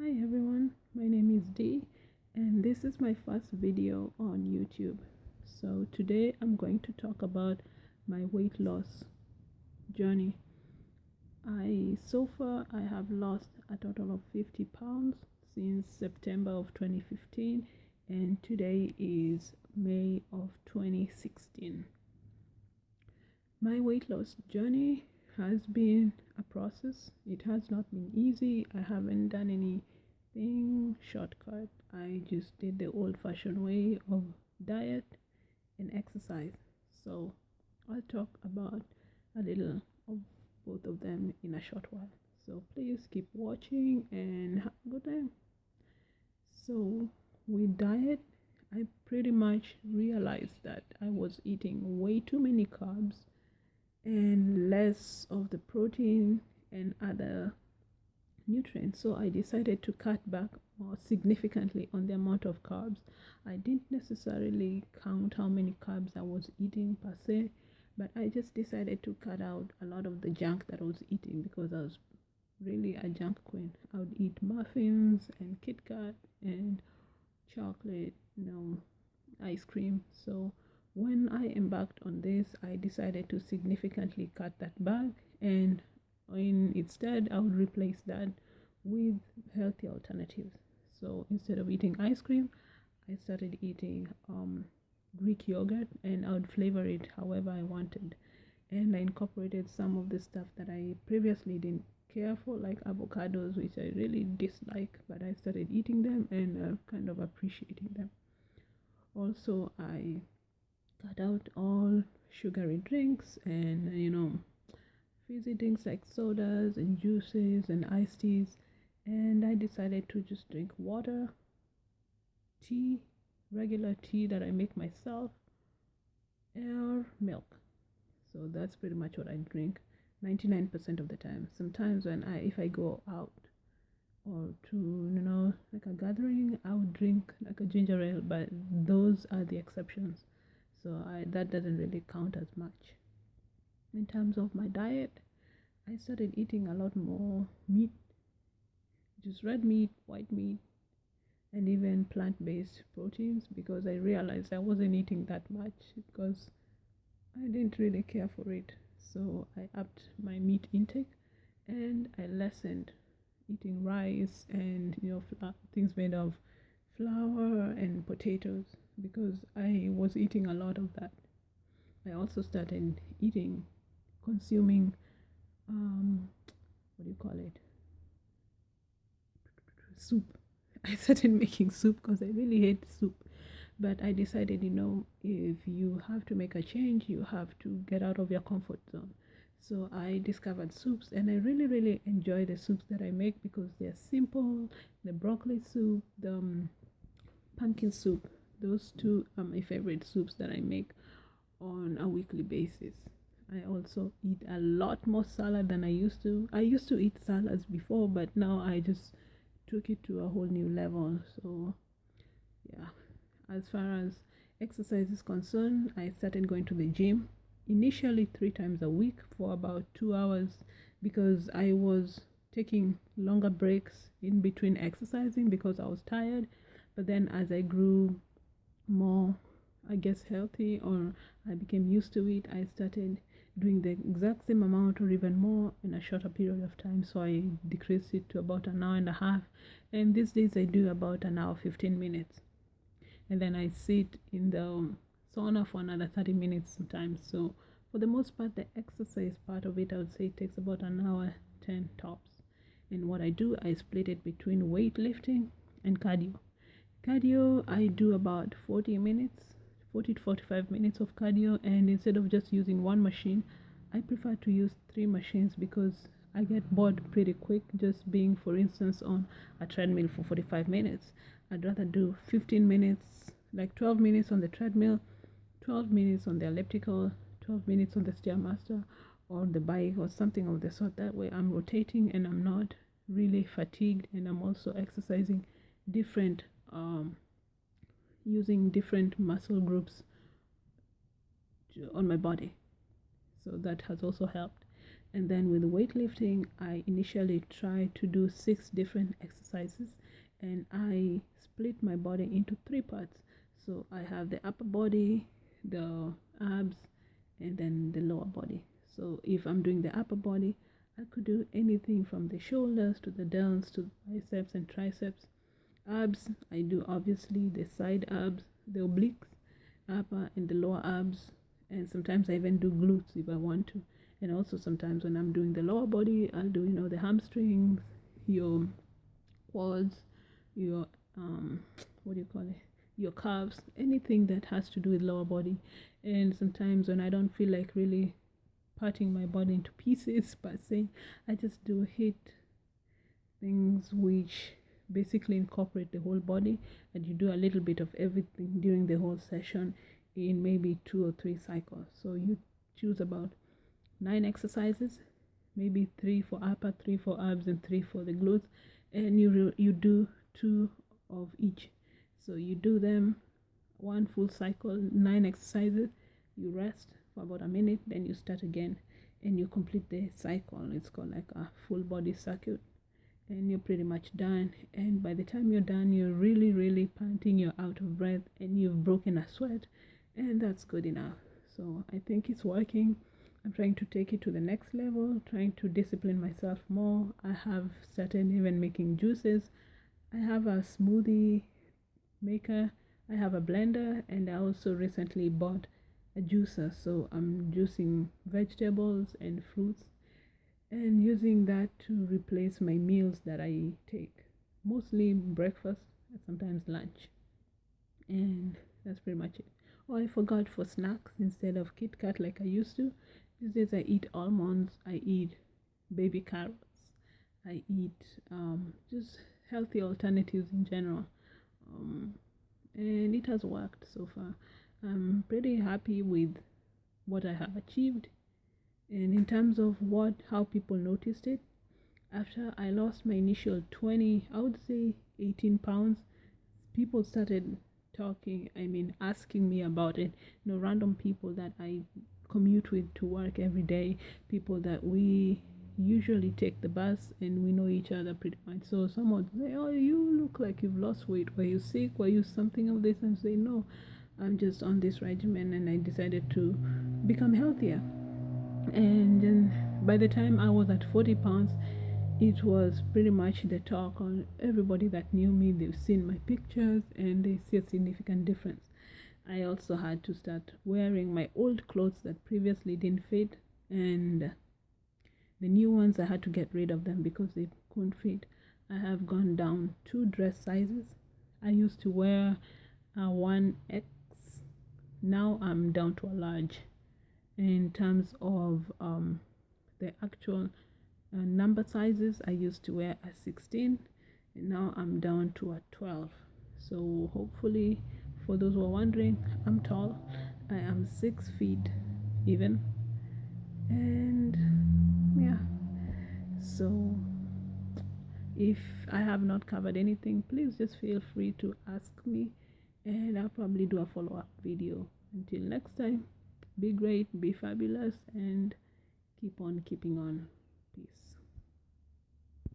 Hi everyone, my name is Dee and this is my first video on YouTube. So today I'm going to talk about my weight loss journey. So far I have lost a total of 50 pounds since September of 2015 and today is May of 2016. My weight loss journey has been a process. It has not been easy. I haven't done anything shortcut. I just did the old-fashioned way of diet and exercise. So I'll talk about a little of both of them in a short while. So please keep watching and have a good time. So with diet, I pretty much realized that I was eating way too many carbs and less of the protein and other nutrients. So I decided to cut back more significantly on the amount of carbs. I didn't necessarily count how many carbs I was eating per se, but I just decided to cut out a lot of the junk that I was eating because I was really a junk queen. I would eat muffins and Kit Kat and chocolate, ice cream. So when I embarked on this, I decided to significantly cut that back, and instead I would replace that with healthy alternatives. So instead of eating ice cream, I started eating Greek yogurt, and I would flavor it however I wanted. And I incorporated some of the stuff that I previously didn't care for, like avocados, which I really dislike, but I started eating them and kind of appreciating them. Also, I cut out all sugary drinks and fizzy drinks like sodas and juices and iced teas, and I decided to just drink water, tea, regular tea that I make myself, or milk. So that's pretty much what I drink 99% of the time. Sometimes if I go out or to like a gathering, I would drink like a ginger ale, but those are the exceptions. So that doesn't really count as much. In terms of my diet, I started eating a lot more meat, just red meat, white meat, and even plant-based proteins, because I realized I wasn't eating that much because I didn't really care for it. So I upped my meat intake and I lessened eating rice and things made of flour and potatoes, because I was eating a lot of that. I also started consuming what do you call it, soup. I started making soup because I really hate soup, but I decided, if you have to make a change, you have to get out of your comfort zone. So I discovered soups, and I really, really enjoy the soups that I make because they're simple. The broccoli soup, the pumpkin soup, those two are my favorite soups that I make on a weekly basis. I also eat a lot more salad than I used to. I used to eat salads before, but now I just took it to a whole new level. So yeah, as far as exercise is concerned, I started going to the gym initially 3 times a week for about 2 hours, because I was taking longer breaks in between exercising because I was tired. But then as I grew more, I guess, healthy, or I became used to it, I started doing the exact same amount or even more in a shorter period of time. So I decreased it to about an hour and a half, and these days I do about an hour 15 minutes, and then I sit in the sauna for another 30 minutes sometimes. So for the most part, the exercise part of it, I would say it takes about an hour 10 tops. And what I do, I split it between weightlifting and cardio. Cardio, I do about 40 to 45 minutes of cardio, and instead of just using one machine, I prefer to use 3 machines because I get bored pretty quick just being, for instance, on a treadmill for 45 minutes. I'd rather do 15 minutes, like 12 minutes on the treadmill, 12 minutes on the elliptical, 12 minutes on the Stairmaster or the bike or something of the sort. That way I'm rotating and I'm not really fatigued, and I'm also exercising different using different muscle groups on my body. So that has also helped. And then with weightlifting, I initially tried to do 6 different exercises, and I split my body into 3 parts. So I have the upper body, the abs, and then the lower body. So if I'm doing the upper body, I could do anything from the shoulders to the delts to the biceps and triceps. Abs, I do obviously the side abs, the obliques, upper and the lower abs, and sometimes I even do glutes if I want to. And also sometimes when I'm doing the lower body, I'll do the hamstrings, your quads, your what do you call it, your calves, anything that has to do with lower body. And sometimes when I don't feel like really parting my body into pieces per se, I just do HIIT things which basically incorporate the whole body, and you do a little bit of everything during the whole session in maybe 2 or 3 cycles. So you choose about 9 exercises, maybe 3 for upper, 3 for abs, and 3 for the glutes, and you do 2 of each. So you do them one full cycle, 9 exercises, you rest for about a minute, then you start again, and you complete the cycle. It's called like a full body circuit, and you're pretty much done. And by the time you're done, you're really panting, you're out of breath, and you've broken a sweat, and that's good enough. So I think it's working. I'm trying to take it to the next level, trying to discipline myself more. I have started even making juices. I have a smoothie maker, I have a blender, and I also recently bought a juicer. So I'm juicing vegetables and fruits and using that to replace my meals that I take, mostly breakfast and sometimes lunch. And that's pretty much it. Oh, I forgot, for snacks, instead of Kit Kat like I used to, these days I eat almonds, I eat baby carrots, I eat just healthy alternatives in general. And it has worked so far. I'm pretty happy with what I have achieved. And in terms of how people noticed it, after I lost my initial 20, I would say 18 pounds, people started talking, asking me about it. Random people that I commute with to work every day, people that we usually take the bus and we know each other pretty much. So someone say, oh, you look like you've lost weight. Were you sick? Were you something of this? And say, no, I'm just on this regimen and I decided to become healthier. And then by the time I was at 40 pounds, it was pretty much the talk on everybody that knew me. They've seen my pictures and they see a significant difference. I also had to start wearing my old clothes that previously didn't fit, and the new ones I had to get rid of them because they couldn't fit. I have gone down 2 dress sizes. I used to wear a 1X. Now I'm down to a large. In terms of the actual number sizes, I used to wear a 16 and now I'm down to a 12. So hopefully, for those who are wondering, I'm tall. I am 6 feet even, and yeah. So if I have not covered anything, please just feel free to ask me and I'll probably do a follow-up video. Until next time, be great, be fabulous, and keep on keeping on. Peace.